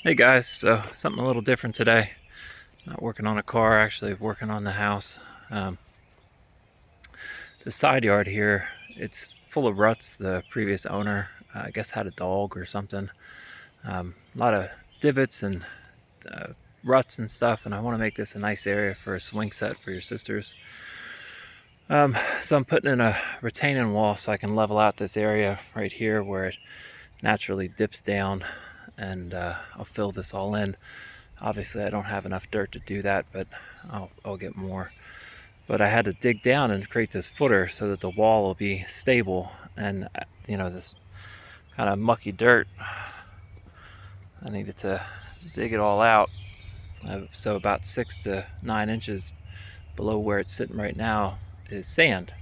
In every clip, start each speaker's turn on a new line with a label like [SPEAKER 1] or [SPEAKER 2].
[SPEAKER 1] Hey guys, so something a little different today. Not working on a car, actually working on the house. Um, the side yard here, it's full of ruts. The previous owner, I guess, had a dog or something. A lot of divots and uh, ruts and stuff, and I want to make this a nice area for a swing set for your sisters. So I'm putting in a retaining wall so I can level out this area right here where it naturally dips down, and I'll fill this all in. Obviously, I don't have enough dirt to do that, but I'll get more. But I had to dig down and create this footer so that the wall will be stable. And this kind of mucky dirt, I needed to dig it all out. So about 6 to 9 inches below where it's sitting right now is sand.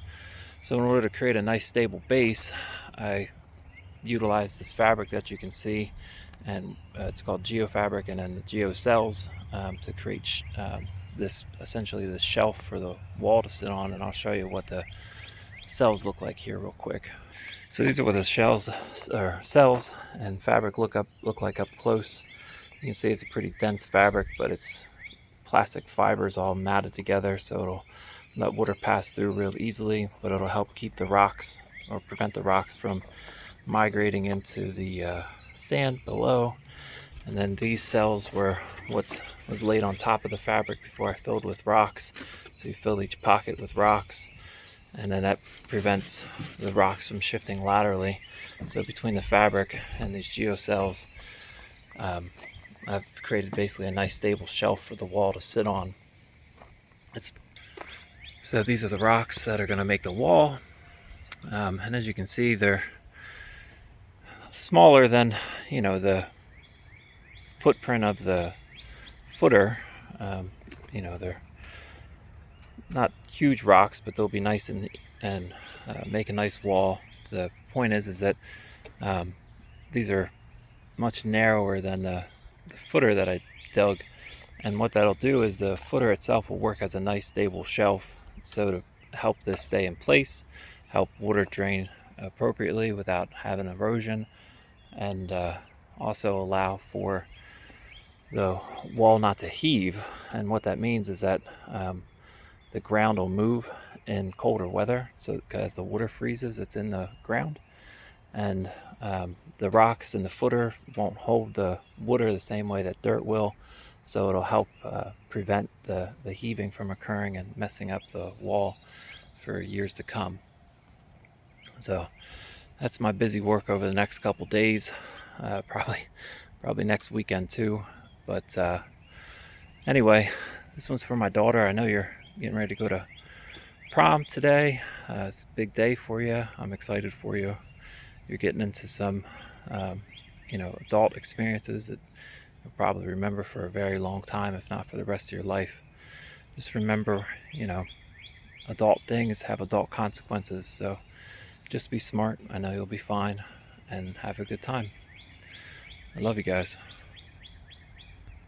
[SPEAKER 1] So in order to create a nice stable base, I utilized this fabric that you can see, and it's called geofabric, and then the geocells to create essentially this shelf for the wall to sit on. And I'll show you what the cells look like here real quick. So these are what the shells or cells and fabric look like up close. You can see it's a pretty dense fabric, but it's plastic fibers all matted together, so it'll let water pass through real easily, but it'll help keep the rocks or prevent the rocks from migrating into the sand below. And then these cells were what was laid on top of the fabric before I filled with rocks. So you fill each pocket with rocks, and then that prevents the rocks from shifting laterally. So between the fabric and these geocells, I've created basically a nice stable shelf for the wall to sit on. So these are the rocks that are going to make the wall, and as you can see, they're smaller than the footprint of the footer. They're not huge rocks, but they'll be nice and make a nice wall. The point is that these are much narrower than the footer that I dug, and what that'll do is the footer itself will work as a nice stable shelf, so to help this stay in place, help water drain appropriately without having erosion, and also allow for the wall not to heave. And what that means is that the ground will move in colder weather, so as the water freezes, it's in the ground, and the rocks in the footer won't hold the water the same way that dirt will, so it'll help prevent the heaving from occurring and messing up the wall for years to come. So that's my busy work over the next couple days, probably next weekend too. But anyway, this one's for my daughter. I know you're getting ready to go to prom today. It's a big day for you. I'm excited for you. You're getting into some adult experiences that you'll probably remember for a very long time, if not for the rest of your life. Just remember, adult things have adult consequences, so just be smart. I know you'll be fine, and have a good time. I love you guys.